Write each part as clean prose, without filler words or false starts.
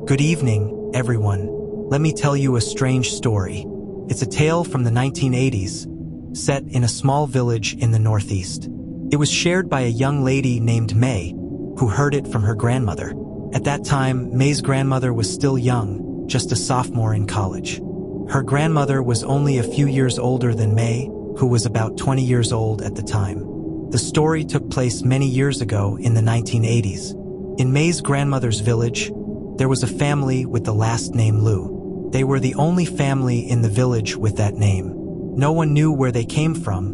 Good evening, everyone. Let me tell you a strange story. It's a tale from the 1980s, set in a small village in the Northeast. It was shared by a young lady named May, who heard it from her grandmother. At that time, May's grandmother was still young, just a sophomore in college. Her grandmother was only a few years older than May, who was about 20 years old at the time. The story took place many years ago in the 1980s. In May's grandmother's village, there was a family with the last name Liu. They were the only family in the village with that name. No one knew where they came from,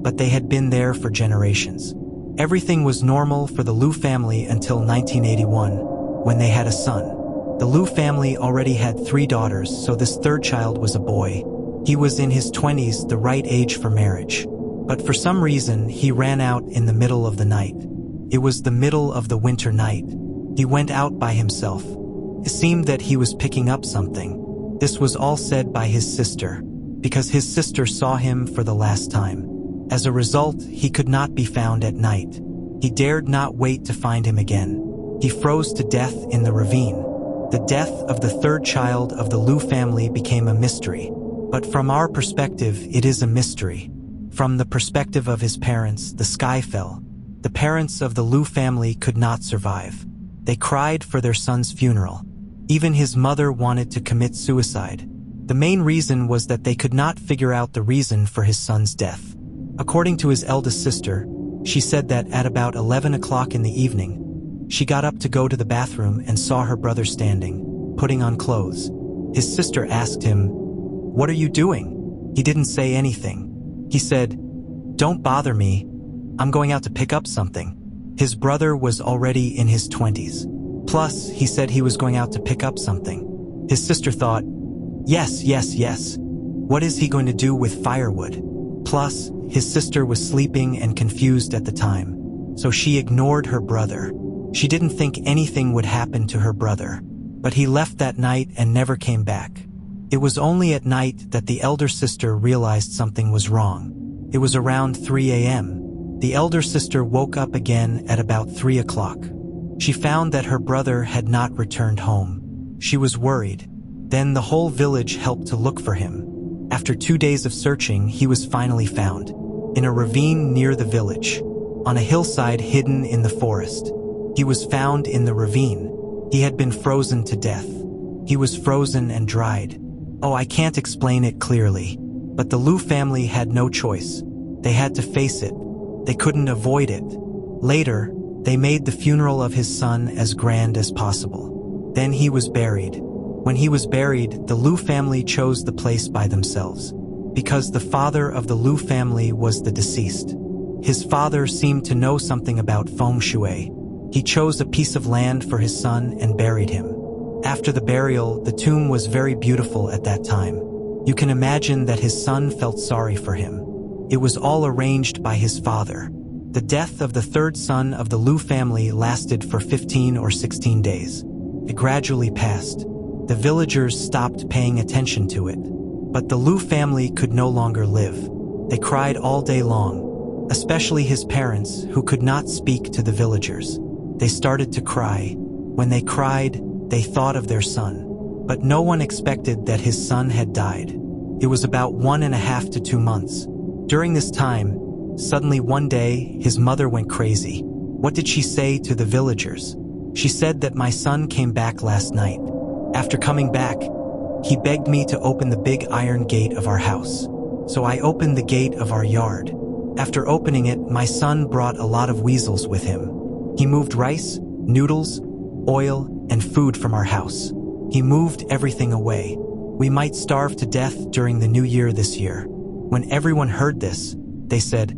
but they had been there for generations. Everything was normal for the Liu family until 1981, when they had a son. The Liu family already had 3 daughters, so this third child was a boy. He was in his 20s, the right age for marriage. But for some reason, he ran out in the middle of the night. It was the middle of the winter night. He went out by himself. It seemed that he was picking up something. This was all said by his sister, because his sister saw him for the last time. As a result, he could not be found at night. He dared not wait to find him again. He froze to death in the ravine. The death of the third child of the Liu family became a mystery. But from our perspective, it is a mystery. From the perspective of his parents, the sky fell. The parents of the Liu family could not survive. They cried for their son's funeral. Even his mother wanted to commit suicide. The main reason was that they could not figure out the reason for his son's death. According to his eldest sister, she said that at about 11 o'clock in the evening, she got up to go to the bathroom and saw her brother standing, putting on clothes. His sister asked him, "What are you doing?" He didn't say anything. He said, "Don't bother me. I'm going out to pick up something." His brother was already in his 20s. Plus, he said he was going out to pick up something. His sister thought, yes. What is he going to do with firewood? Plus, his sister was sleeping and confused at the time, so she ignored her brother. She didn't think anything would happen to her brother, but he left that night and never came back. It was only at night that the elder sister realized something was wrong. It was around 3 a.m. The elder sister woke up again at about 3 o'clock. She found that her brother had not returned home. She was worried. Then the whole village helped to look for him. After 2 days of searching, he was finally found. In a ravine near the village. On a hillside hidden in the forest. He was found in the ravine. He had been frozen to death. He was frozen and dried. Oh, I can't explain it clearly. But the Liu family had no choice. They had to face it. They couldn't avoid it. Later, they made the funeral of his son as grand as possible. Then he was buried. When he was buried, the Liu family chose the place by themselves, because the father of the Liu family was the deceased. His father seemed to know something about feng shui. He chose a piece of land for his son and buried him. After the burial, the tomb was very beautiful at that time. You can imagine that his son felt sorry for him. It was all arranged by his father. The death of the third son of the Liu family lasted for 15 or 16 days. It gradually passed. The villagers stopped paying attention to it. But the Liu family could no longer live. They cried all day long, especially his parents, who could not speak to the villagers. They started to cry. When they cried, they thought of their son. But no one expected that his son had died. It was about 1.5 to 2 months. During this time, suddenly one day, his mother went crazy. What did she say to the villagers? She said that my son came back last night. After coming back, he begged me to open the big iron gate of our house. So I opened the gate of our yard. After opening it, my son brought a lot of weasels with him. He moved rice, noodles, oil, and food from our house. He moved everything away. We might starve to death during the new year this year. When everyone heard this, they said,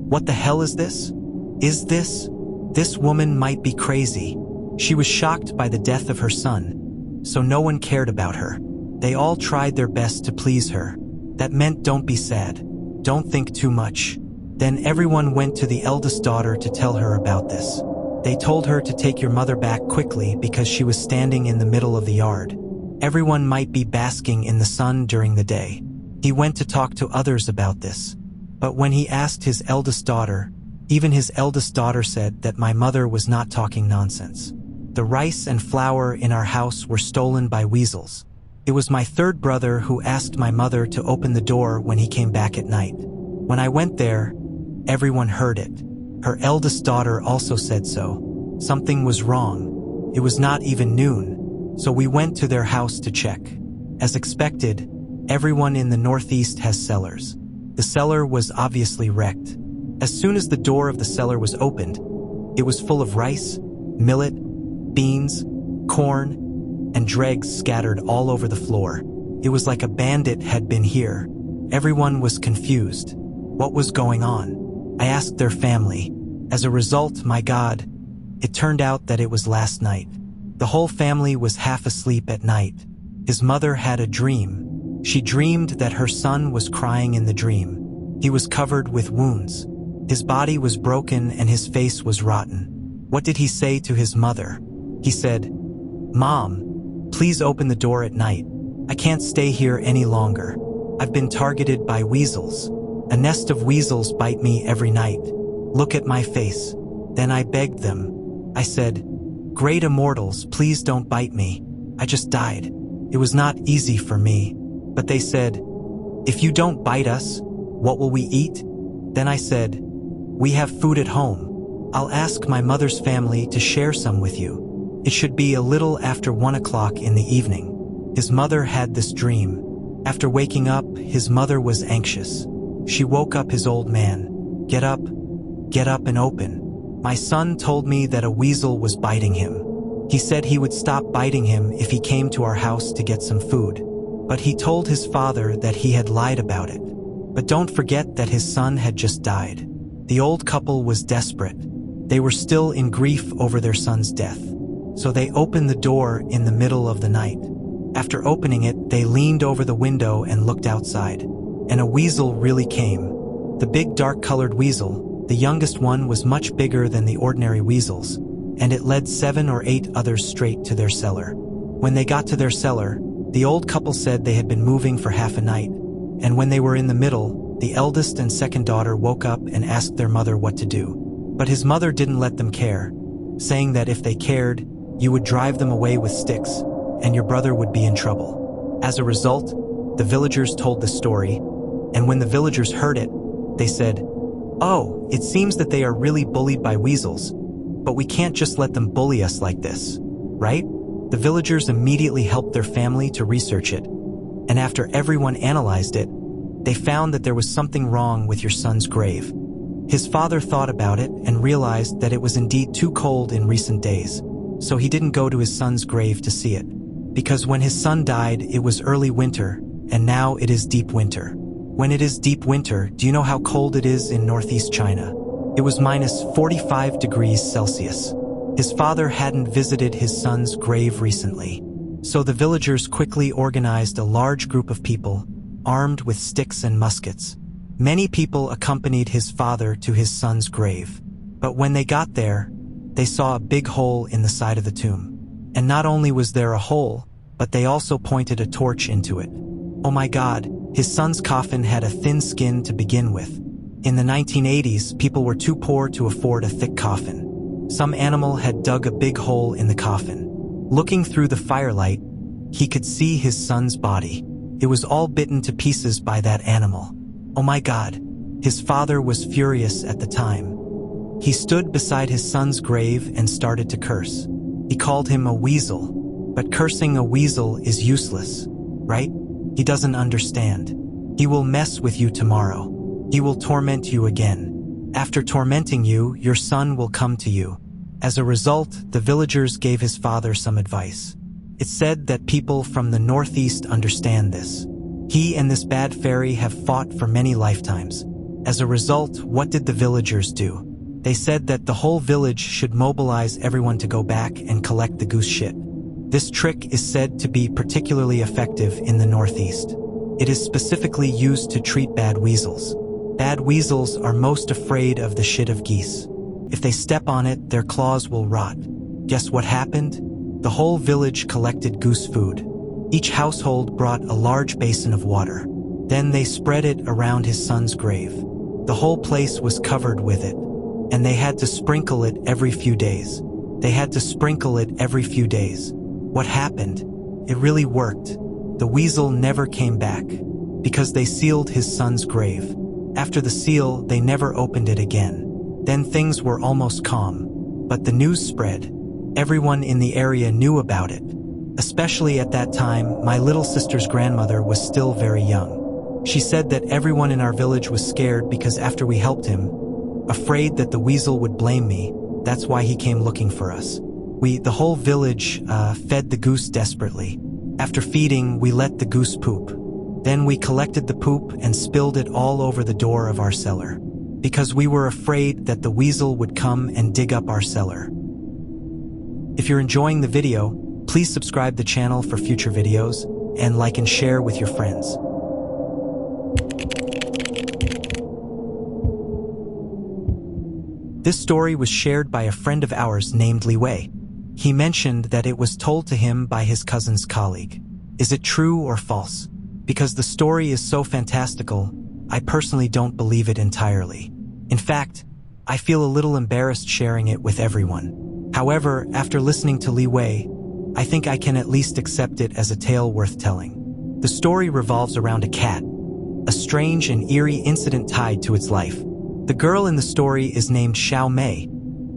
"What the hell is this? This woman might be crazy." She was shocked by the death of her son, so no one cared about her. They all tried their best to please her. That meant don't be sad. Don't think too much. Then everyone went to the eldest daughter to tell her about this. They told her to take your mother back quickly because she was standing in the middle of the yard. Everyone might be basking in the sun during the day. He went to talk to others about this. But when he asked his eldest daughter, even his eldest daughter said that my mother was not talking nonsense. The rice and flour in our house were stolen by weasels. It was my third brother who asked my mother to open the door when he came back at night. When I went there, everyone heard it. Her eldest daughter also said so. Something was wrong. It was not even noon, so we went to their house to check. As expected, everyone in the Northeast has cellars. The cellar was obviously wrecked. As soon as the door of the cellar was opened, it was full of rice, millet, beans, corn, and dregs scattered all over the floor. It was like a bandit had been here. Everyone was confused. What was going on? I asked their family. As a result, my God, it turned out that it was last night. The whole family was half asleep at night. His mother had a dream. She dreamed that her son was crying in the dream. He was covered with wounds. His body was broken and his face was rotten. What did he say to his mother? He said, "Mom, please open the door at night. I can't stay here any longer. I've been targeted by weasels. A nest of weasels bite me every night. Look at my face." Then I begged them. I said, "Great immortals, please don't bite me. I just died." It was not easy for me. But they said, "If you don't bite us, what will we eat?" Then I said, "We have food at home. I'll ask my mother's family to share some with you. It should be a little after 1 o'clock in the evening." His mother had this dream. After waking up, his mother was anxious. She woke up his old man. Get up and open. My son told me that a weasel was biting him. He said he would stop biting him if he came to our house to get some food. But he told his father that he had lied about it. But don't forget that his son had just died. The old couple was desperate. They were still in grief over their son's death. So they opened the door in the middle of the night. After opening it, they leaned over the window and looked outside. And a weasel really came. The big dark-colored weasel, the youngest one, was much bigger than the ordinary weasels, and it led 7 or 8 others straight to their cellar. When they got to their cellar, the old couple said they had been moving for half a night, and when they were in the middle, the eldest and second daughter woke up and asked their mother what to do. But his mother didn't let them care, saying that if they cared, you would drive them away with sticks, and your brother would be in trouble. As a result, the villagers told the story, and when the villagers heard it, they said, "Oh, it seems that they are really bullied by weasels, but we can't just let them bully us like this, right?" The villagers immediately helped their family to research it, and after everyone analyzed it, they found that there was something wrong with your son's grave. His father thought about it and realized that it was indeed too cold in recent days, so he didn't go to his son's grave to see it. Because when his son died, it was early winter, and now it is deep winter. When it is deep winter, do you know how cold it is in northeast China? It was minus 45 degrees Celsius. His father hadn't visited his son's grave recently, so the villagers quickly organized a large group of people, armed with sticks and muskets. Many people accompanied his father to his son's grave, but when they got there, they saw a big hole in the side of the tomb. And not only was there a hole, but they also pointed a torch into it. Oh my God, his son's coffin had a thin skin to begin with. In the 1980s, people were too poor to afford a thick coffin. Some animal had dug a big hole in the coffin. Looking through the firelight, he could see his son's body. It was all bitten to pieces by that animal. Oh my God, his father was furious at the time. He stood beside his son's grave and started to curse. He called him a weasel, but cursing a weasel is useless, right? He doesn't understand. He will mess with you tomorrow. He will torment you again. After tormenting you, your son will come to you. As a result, the villagers gave his father some advice. It's said that people from the Northeast understand this. He and this bad fairy have fought for many lifetimes. As a result, what did the villagers do? They said that the whole village should mobilize everyone to go back and collect the goose shit. This trick is said to be particularly effective in the Northeast. It is specifically used to treat bad weasels. Bad weasels are most afraid of the shit of geese. If they step on it, their claws will rot. Guess what happened? The whole village collected goose food. Each household brought a large basin of water. Then they spread it around his son's grave. The whole place was covered with it, and they had to sprinkle it every few days. They had to sprinkle it every few days. What happened? It really worked. The weasel never came back because they sealed his son's grave. After the seal, they never opened it again. Then things were almost calm, but the news spread. Everyone in the area knew about it. Especially at that time, my little sister's grandmother was still very young. She said that everyone in our village was scared because after we helped him, afraid that the weasel would blame me, that's why he came looking for us. The whole village, fed the goose desperately. After feeding, we let the goose poop. Then we collected the poop and spilled it all over the door of our cellar, because we were afraid that the weasel would come and dig up our cellar. If you're enjoying the video, please subscribe the channel for future videos, and like and share with your friends. This story was shared by a friend of ours named Li Wei. He mentioned that it was told to him by his cousin's colleague. Is it true or false? Because the story is so fantastical, I personally don't believe it entirely. In fact, I feel a little embarrassed sharing it with everyone. However, after listening to Li Wei, I think I can at least accept it as a tale worth telling. The story revolves around a cat, a strange and eerie incident tied to its life. The girl in the story is named Xiao Mei,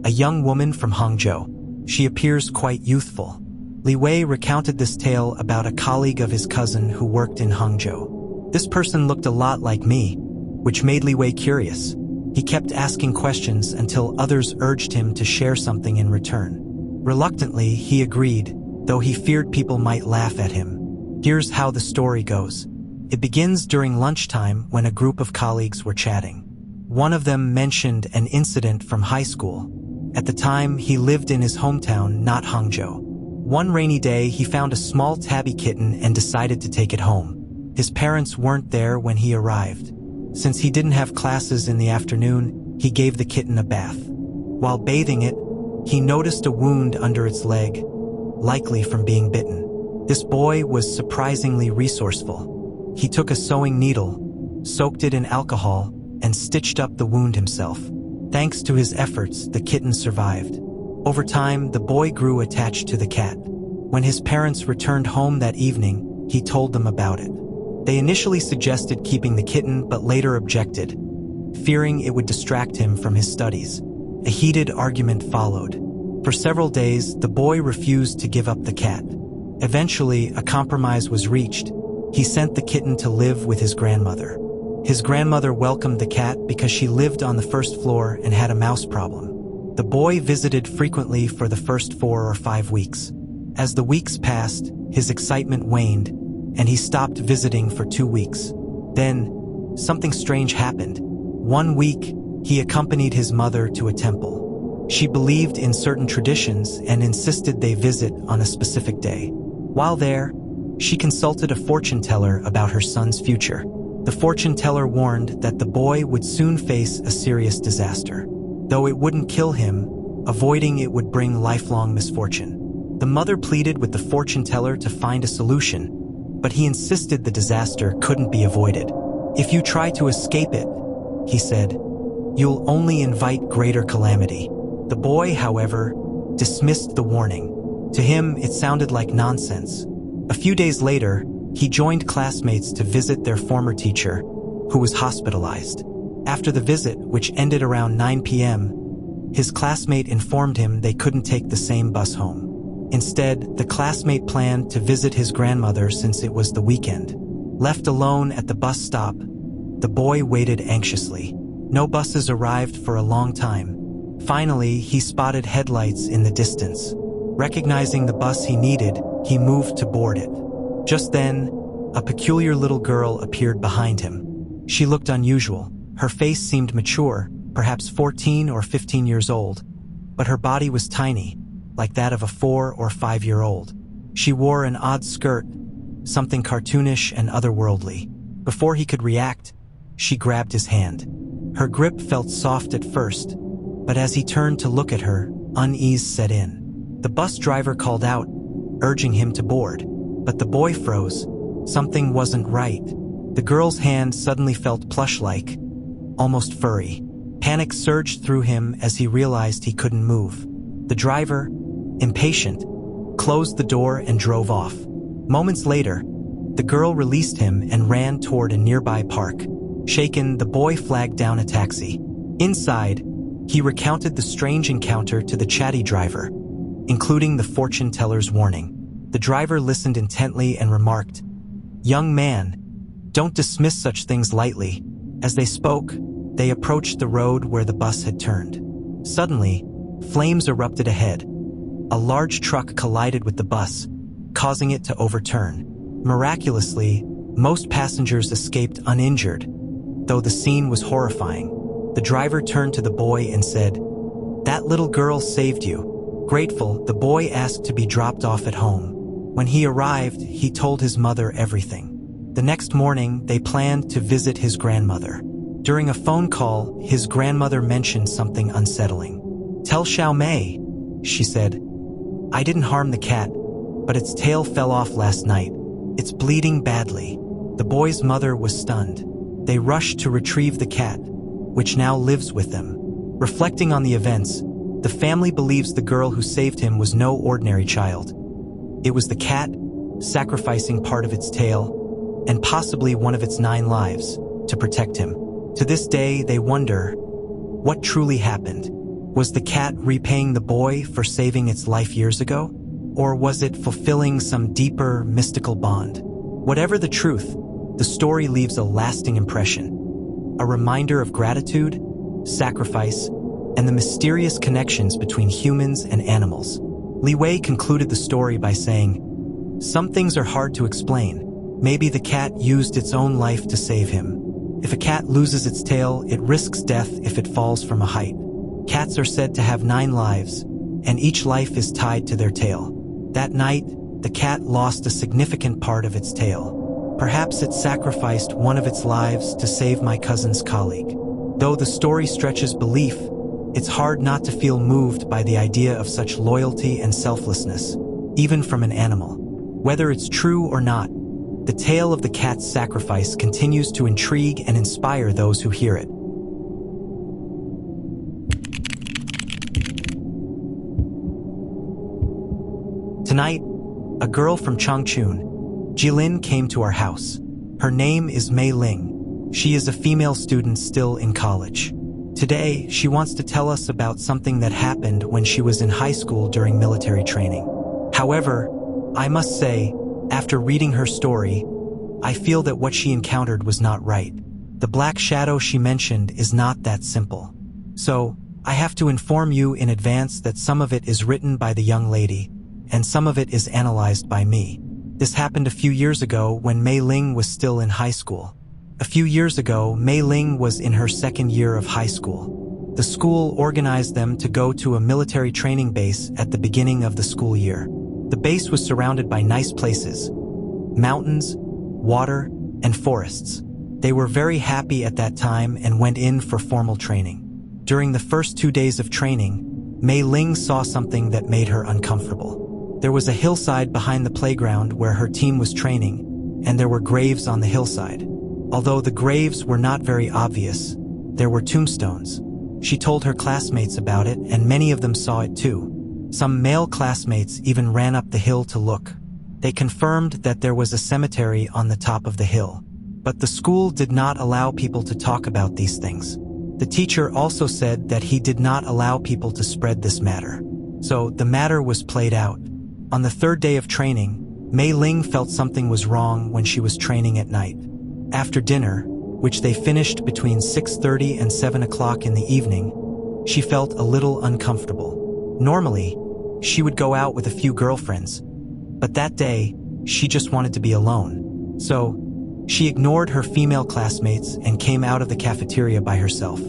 a young woman from Hangzhou. She appears quite youthful. Li Wei recounted this tale about a colleague of his cousin who worked in Hangzhou. This person looked a lot like me, which made Li Wei curious. He kept asking questions until others urged him to share something in return. Reluctantly, he agreed, though he feared people might laugh at him. Here's how the story goes. It begins during lunchtime when a group of colleagues were chatting. One of them mentioned an incident from high school. At the time, he lived in his hometown, not Hangzhou. One rainy day, he found a small tabby kitten and decided to take it home. His parents weren't there when he arrived. Since he didn't have classes in the afternoon, he gave the kitten a bath. While bathing it, he noticed a wound under its leg, likely from being bitten. This boy was surprisingly resourceful. He took a sewing needle, soaked it in alcohol, and stitched up the wound himself. Thanks to his efforts, the kitten survived. Over time, the boy grew attached to the cat. When his parents returned home that evening, he told them about it. They initially suggested keeping the kitten, but later objected, fearing it would distract him from his studies. A heated argument followed. For several days, the boy refused to give up the cat. Eventually, a compromise was reached. He sent the kitten to live with his grandmother. His grandmother welcomed the cat because she lived on the first floor and had a mouse problem. The boy visited frequently for the first 4 or 5 weeks. As the weeks passed, his excitement waned, and he stopped visiting for 2 weeks. Then, something strange happened. One week, he accompanied his mother to a temple. She believed in certain traditions and insisted they visit on a specific day. While there, she consulted a fortune teller about her son's future. The fortune teller warned that the boy would soon face a serious disaster. Though it wouldn't kill him, avoiding it would bring lifelong misfortune. The mother pleaded with the fortune teller to find a solution, but he insisted the disaster couldn't be avoided. If you try to escape it, he said, you'll only invite greater calamity. The boy, however, dismissed the warning. To him, it sounded like nonsense. A few days later, he joined classmates to visit their former teacher, who was hospitalized. After the visit, which ended around 9 p.m., his classmate informed him they couldn't take the same bus home. Instead, the classmate planned to visit his grandmother since it was the weekend. Left alone at the bus stop, the boy waited anxiously. No buses arrived for a long time. Finally, he spotted headlights in the distance. Recognizing the bus he needed, he moved to board it. Just then, a peculiar little girl appeared behind him. She looked unusual. Her face seemed mature, perhaps 14 or 15 years old, but her body was tiny, like that of a 4 or 5-year-old. She wore an odd skirt, something cartoonish and otherworldly. Before he could react, she grabbed his hand. Her grip felt soft at first, but as he turned to look at her, unease set in. The bus driver called out, urging him to board, but the boy froze. Something wasn't right. The girl's hand suddenly felt plush-like, almost furry. Panic surged through him as he realized he couldn't move. The driver, impatient, closed the door and drove off. Moments later, the girl released him and ran toward a nearby park. Shaken, the boy flagged down a taxi. Inside, he recounted the strange encounter to the chatty driver, including the fortune teller's warning. The driver listened intently and remarked, "Young man, don't dismiss such things lightly." As they spoke, they approached the road where the bus had turned. Suddenly, flames erupted ahead. A large truck collided with the bus, causing it to overturn. Miraculously, most passengers escaped uninjured, though the scene was horrifying. The driver turned to the boy and said, "That little girl saved you." Grateful, the boy asked to be dropped off at home. When he arrived, he told his mother everything. The next morning, they planned to visit his grandmother. During a phone call, his grandmother mentioned something unsettling. "Tell Xiao Mei," she said. "I didn't harm the cat, but its tail fell off last night. It's bleeding badly." The boy's mother was stunned. They rushed to retrieve the cat, which now lives with them. Reflecting on the events, the family believes the girl who saved him was no ordinary child. It was the cat, sacrificing part of its tail, and possibly one of its 9 lives, to protect him. To this day, they wonder, what truly happened? Was the cat repaying the boy for saving its life years ago? Or was it fulfilling some deeper, mystical bond? Whatever the truth, the story leaves a lasting impression. A reminder of gratitude, sacrifice, and the mysterious connections between humans and animals. Li Wei concluded the story by saying, "Some things are hard to explain. Maybe the cat used its own life to save him. If a cat loses its tail, it risks death if it falls from a height. Cats are said to have 9 lives, and each life is tied to their tail. That night, the cat lost a significant part of its tail. Perhaps it sacrificed one of its lives to save my cousin's colleague." Though the story stretches belief, it's hard not to feel moved by the idea of such loyalty and selflessness, even from an animal. Whether it's true or not, the tale of the cat's sacrifice continues to intrigue and inspire those who hear it. Tonight, a girl from Changchun, Jilin, came to our house. Her name is Mei Ling. She is a female student still in college. Today, she wants to tell us about something that happened when she was in high school during military training. However, I must say, after reading her story, I feel that what she encountered was not right. The black shadow she mentioned is not that simple. So, I have to inform you in advance that some of it is written by the young lady, and some of it is analyzed by me. This happened a few years ago when Mei Ling was still in high school. A few years ago, Mei Ling was in her 2nd year of high school. The school organized them to go to a military training base at the beginning of the school year. The base was surrounded by nice places, mountains, water, and forests. They were very happy at that time and went in for formal training. During the first 2 days of training, Mei Ling saw something that made her uncomfortable. There was a hillside behind the playground where her team was training, and there were graves on the hillside. Although the graves were not very obvious, there were tombstones. She told her classmates about it, and many of them saw it too. Some male classmates even ran up the hill to look. They confirmed that there was a cemetery on the top of the hill. But the school did not allow people to talk about these things. The teacher also said that he did not allow people to spread this matter. So the matter was played out. On the 3rd day of training, Mei Ling felt something was wrong when she was training at night. After dinner, which they finished between 6:30 and 7 o'clock in the evening, she felt a little uncomfortable. Normally, she would go out with a few girlfriends, but that day, she just wanted to be alone. So, she ignored her female classmates and came out of the cafeteria by herself.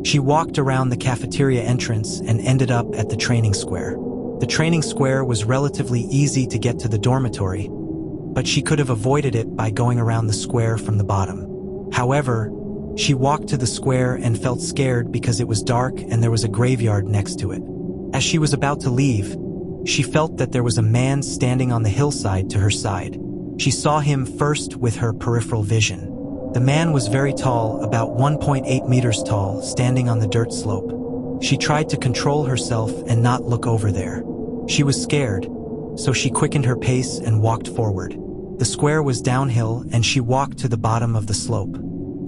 She walked around the cafeteria entrance and ended up at the training square. The training square was relatively easy to get to the dormitory, but she could have avoided it by going around the square from the bottom. However, she walked to the square and felt scared because it was dark and there was a graveyard next to it. As she was about to leave, she felt that there was a man standing on the hillside to her side. She saw him first with her peripheral vision. The man was very tall, about 1.8 meters tall, standing on the dirt slope. She tried to control herself and not look over there. She was scared, so she quickened her pace and walked forward. The square was downhill and she walked to the bottom of the slope.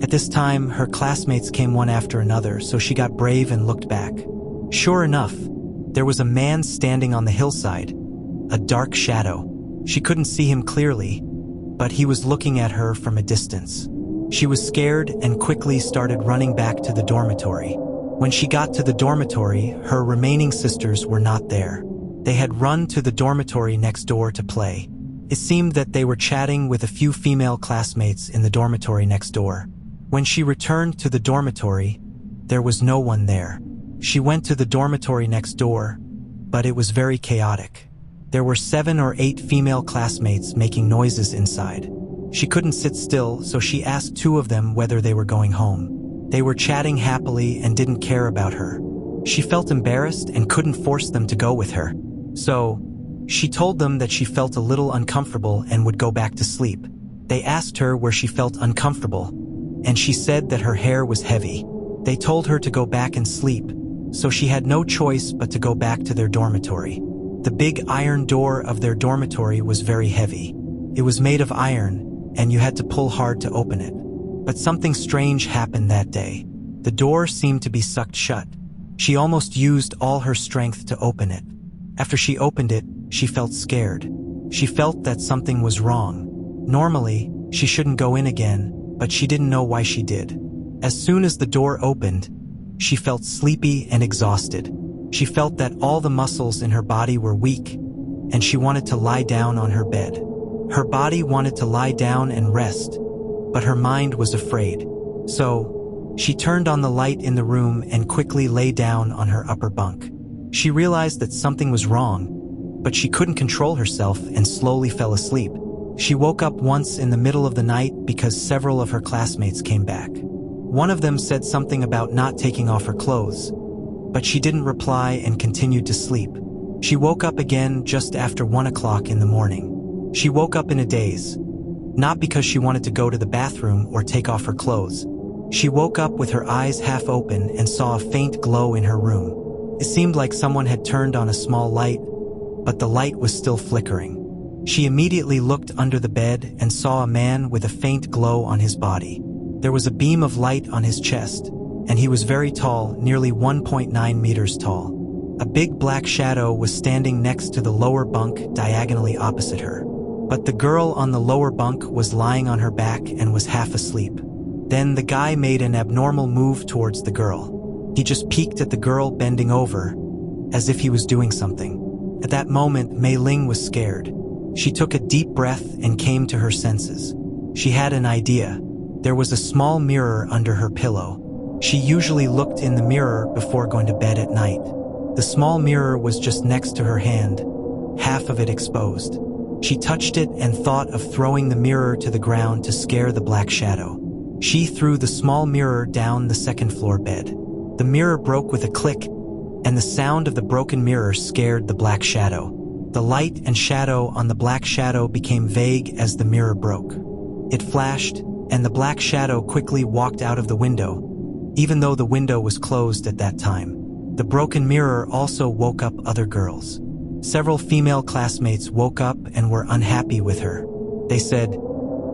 At this time, her classmates came one after another, so she got brave and looked back. Sure enough, there was a man standing on the hillside, a dark shadow. She couldn't see him clearly, but he was looking at her from a distance. She was scared and quickly started running back to the dormitory. When she got to the dormitory, her remaining sisters were not there. They had run to the dormitory next door to play. It seemed that they were chatting with a few female classmates in the dormitory next door. When she returned to the dormitory, there was no one there. She went to the dormitory next door, but it was very chaotic. There were 7 or 8 female classmates making noises inside. She couldn't sit still, so she asked 2 of them whether they were going home. They were chatting happily and didn't care about her. She felt embarrassed and couldn't force them to go with her. So, she told them that she felt a little uncomfortable and would go back to sleep. They asked her where she felt uncomfortable, and she said that her hair was heavy. They told her to go back and sleep, so she had no choice but to go back to their dormitory. The big iron door of their dormitory was very heavy. It was made of iron, and you had to pull hard to open it. But something strange happened that day. The door seemed to be sucked shut. She almost used all her strength to open it. After she opened it, she felt scared. She felt that something was wrong. Normally, she shouldn't go in again, but she didn't know why she did. As soon as the door opened, she felt sleepy and exhausted. She felt that all the muscles in her body were weak, and she wanted to lie down on her bed. Her body wanted to lie down and rest, but her mind was afraid. So, she turned on the light in the room and quickly lay down on her upper bunk. She realized that something was wrong, but she couldn't control herself and slowly fell asleep. She woke up once in the middle of the night because several of her classmates came back. One of them said something about not taking off her clothes, but she didn't reply and continued to sleep. She woke up again just after 1 o'clock in the morning. She woke up in a daze, not because she wanted to go to the bathroom or take off her clothes. She woke up with her eyes half open and saw a faint glow in her room. It seemed like someone had turned on a small light, but the light was still flickering. She immediately looked under the bed and saw a man with a faint glow on his body. There was a beam of light on his chest, and he was very tall, nearly 1.9 meters tall. A big black shadow was standing next to the lower bunk diagonally opposite her. But the girl on the lower bunk was lying on her back and was half asleep. Then the guy made an abnormal move towards the girl. He just peeked at the girl bending over, as if he was doing something. At that moment, Mei Ling was scared. She took a deep breath and came to her senses. She had an idea. There was a small mirror under her pillow. She usually looked in the mirror before going to bed at night. The small mirror was just next to her hand, half of it exposed. She touched it and thought of throwing the mirror to the ground to scare the black shadow. She threw the small mirror down the second-floor bed. The mirror broke with a click, and the sound of the broken mirror scared the black shadow. The light and shadow on the black shadow became vague as the mirror broke. It flashed, and the black shadow quickly walked out of the window, even though the window was closed at that time. The broken mirror also woke up other girls. Several female classmates woke up and were unhappy with her. They said,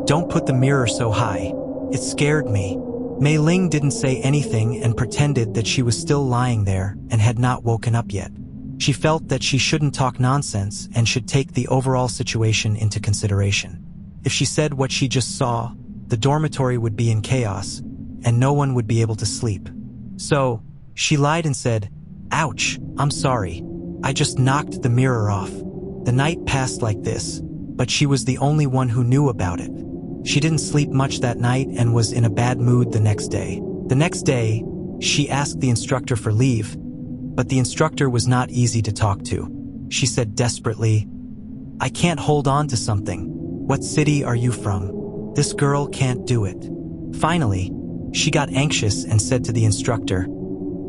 "Don't put the mirror so high. It scared me." Mei Ling didn't say anything and pretended that she was still lying there and had not woken up yet. She felt that she shouldn't talk nonsense and should take the overall situation into consideration. If she said what she just saw, the dormitory would be in chaos, and no one would be able to sleep. So, she lied and said, "Ouch, I'm sorry. I just knocked the mirror off." The night passed like this, but she was the only one who knew about it. She didn't sleep much that night and was in a bad mood the next day. The next day, she asked the instructor for leave, but the instructor was not easy to talk to. She said desperately, "I can't hold on to something. What city are you from? This girl can't do it." Finally, she got anxious and said to the instructor,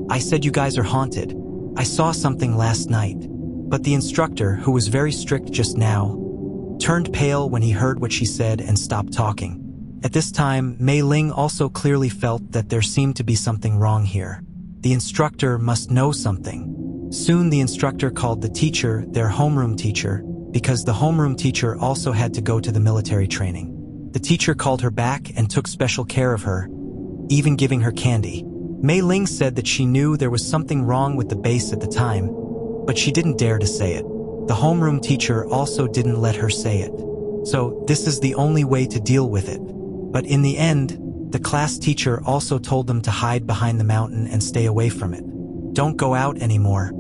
"I said you guys are haunted. I saw something last night." But the instructor, who was very strict just now, turned pale when he heard what she said and stopped talking. At this time, Mei Ling also clearly felt that there seemed to be something wrong here. The instructor must know something. Soon the instructor called the teacher their homeroom teacher because the homeroom teacher also had to go to the military training. The teacher called her back and took special care of her, even giving her candy. Mei Ling said that she knew there was something wrong with the base at the time, but she didn't dare to say it. The homeroom teacher also didn't let her say it. So this is the only way to deal with it. But in the end, the class teacher also told them to hide behind the mountain and stay away from it. Don't go out anymore.